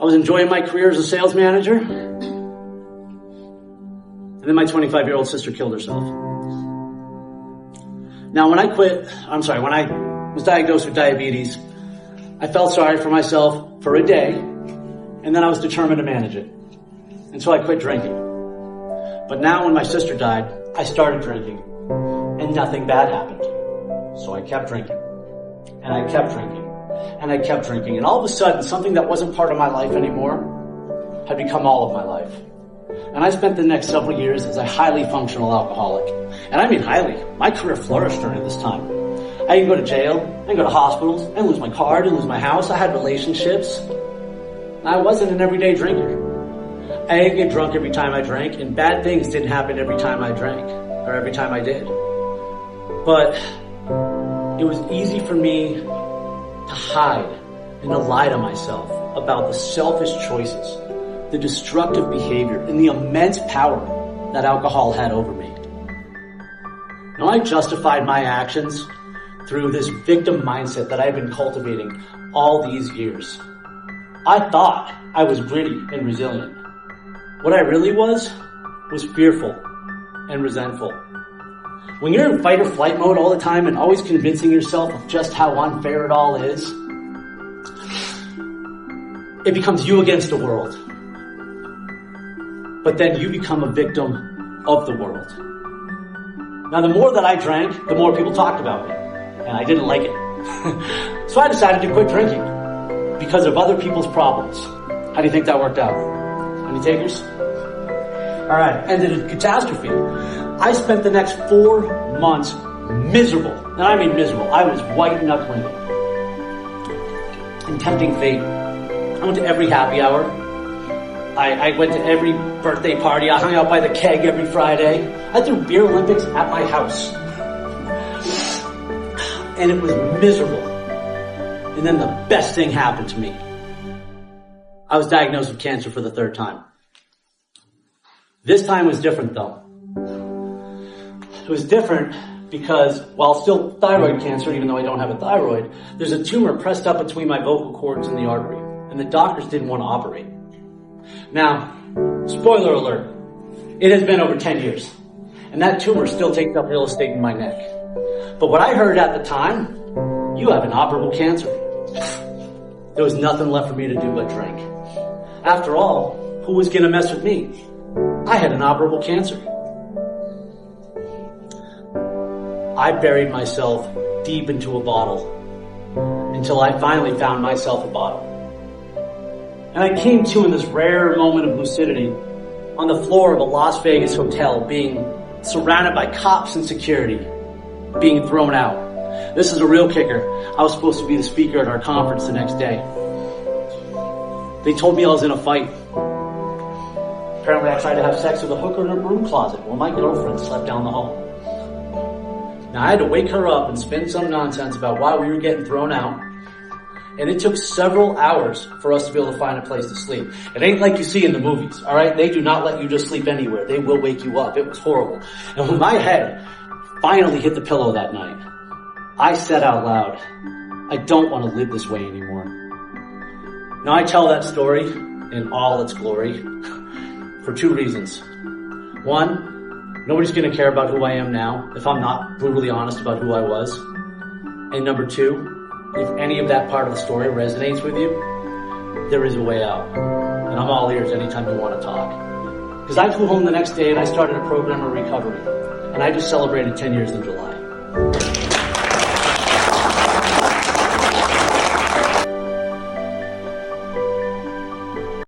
was enjoying my career as a sales manager. And then my 25-year-old sister killed herself. Now, when I was diagnosed with diabetes, I felt sorry for myself for a day, and then I was determined to manage it. And so I quit drinking. But now when my sister died, I started drinking, and nothing bad happened. So I kept drinking, and I kept drinking, and I kept drinking. And all of a sudden, something that wasn't part of my life anymore had become all of my life. And I spent the next several years as a highly functional alcoholic. And I mean highly. My career flourished during this time. I didn't go to jail. I didn't go to hospitals. I didn't lose my car. I didn't lose my house. I had relationships. I wasn't an everyday drinker. I didn't get drunk every time I drank, and bad things didn't happen every time I drank, or every time I did. But it was easy for me to hide and to lie to myself about the selfish choices, the destructive behavior, and the immense power that alcohol had over me. Now, I justified my actions through this victim mindset that I had been cultivating all these years. I thought I was gritty and resilient. What I really was fearful and resentful. When you're in fight or flight mode all the time and always convincing yourself of just how unfair it all is, it becomes you against the world. But then you become a victim of the world. Now, the more that I drank, the more people talked about me, and I didn't like it. So I decided to quit drinking because of other people's problems. How do you think that worked out? Any takers? All right, ended in catastrophe. I spent the next 4 months miserable, and I mean miserable. I was white knuckling and tempting fate. I went to every happy hour. I went to every birthday party. I hung out by the keg every Friday. I threw beer Olympics at my house. And it was miserable. And then the best thing happened to me. I was diagnosed with cancer for the 3rd time. This time was different though. It was different because while still thyroid cancer, even though I don't have a thyroid, there's a tumor pressed up between my vocal cords and the artery. And the doctors didn't want to operate. Now, spoiler alert, it has been over 10 years. And that tumor still takes up real estate in my neck. But what I heard at the time, you have inoperable cancer. There was nothing left for me to do but drink. After all, who was going to mess with me? I had inoperable cancer. I buried myself deep into a bottle until I finally found myself a bottle. And I came to in this rare moment of lucidity on the floor of a Las Vegas hotel, being surrounded by cops and security, being thrown out. This is a real kicker. I was supposed to be the speaker at our conference the next day. They told me I was in a fight. Apparently I tried to have sex with a hooker in a broom closet while my girlfriend slept down the hall. Now I had to wake her up and spin some nonsense about why we were getting thrown out. And it took several hours for us to be able to find a place to sleep. It ain't like you see in the movies, alright? They do not let you just sleep anywhere. They will wake you up. It was horrible. And when my head finally hit the pillow that night, I said out loud, I don't want to live this way anymore. Now I tell that story in all its glory for 2 reasons. One, nobody's going to care about who I am now if I'm not brutally honest about who I was. And number 2, if any of that part of the story resonates with you, there is a way out. And I'm all ears anytime you want to talk. Because I flew home the next day and I started a program of recovery. And I just celebrated 10 years in July.